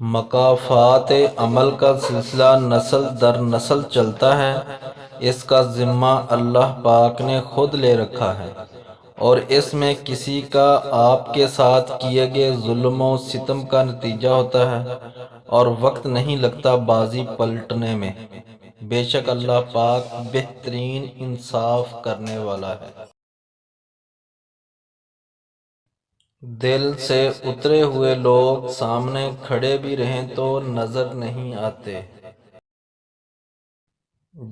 مکافات عمل کا سلسلہ نسل در نسل چلتا ہے، اس کا ذمہ اللہ پاک نے خود لے رکھا ہے، اور اس میں کسی کا آپ کے ساتھ کیے گئے ظلم و ستم کا نتیجہ ہوتا ہے، اور وقت نہیں لگتا بازی پلٹنے میں۔ بے شک اللہ پاک بہترین انصاف کرنے والا ہے۔ دل سے اترے ہوئے لوگ سامنے کھڑے بھی رہیں تو نظر نہیں آتے۔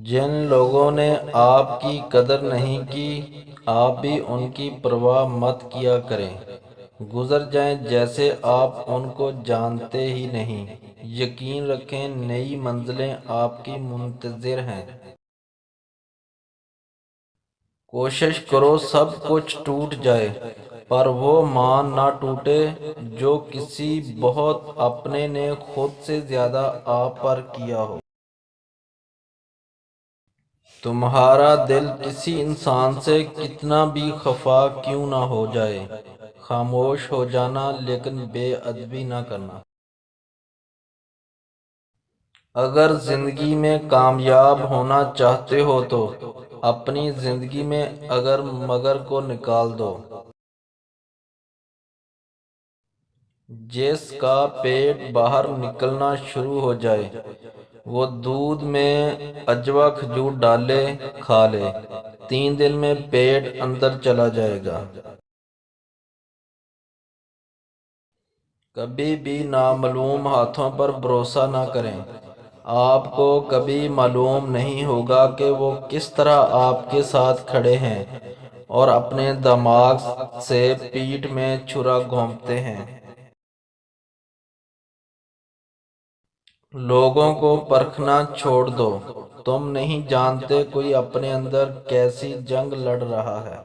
جن لوگوں نے آپ کی قدر نہیں کی، آپ بھی ان کی پرواہ مت کیا کریں، گزر جائیں جیسے آپ ان کو جانتے ہی نہیں۔ یقین رکھیں نئی منزلیں آپ کی منتظر ہیں۔ کوشش کرو سب کچھ ٹوٹ جائے، پر وہ مان نہ ٹوٹے جو کسی بہت اپنے نے خود سے زیادہ آپ پر کیا ہو۔ تمہارا دل کسی انسان سے کتنا بھی خفا کیوں نہ ہو جائے، خاموش ہو جانا لیکن بے ادبی نہ کرنا۔ اگر زندگی میں کامیاب ہونا چاہتے ہو تو اپنی زندگی میں اگر مگر کو نکال دو۔ جس کا پیٹ باہر نکلنا شروع ہو جائے وہ دودھ میں عجوا کھجور ڈالے کھا لے، 3 دن میں پیٹ اندر چلا جائے گا۔ کبھی بھی نامعلوم ہاتھوں پر بھروسہ نہ کریں، آپ کو کبھی معلوم نہیں ہوگا کہ وہ کس طرح آپ کے ساتھ کھڑے ہیں اور اپنے دماغ سے پیٹھ میں چھرا گھونپتے ہیں۔ لوگوں کو پرکھنا چھوڑ دو، تم نہیں جانتے کوئی اپنے اندر کیسی جنگ لڑ رہا ہے۔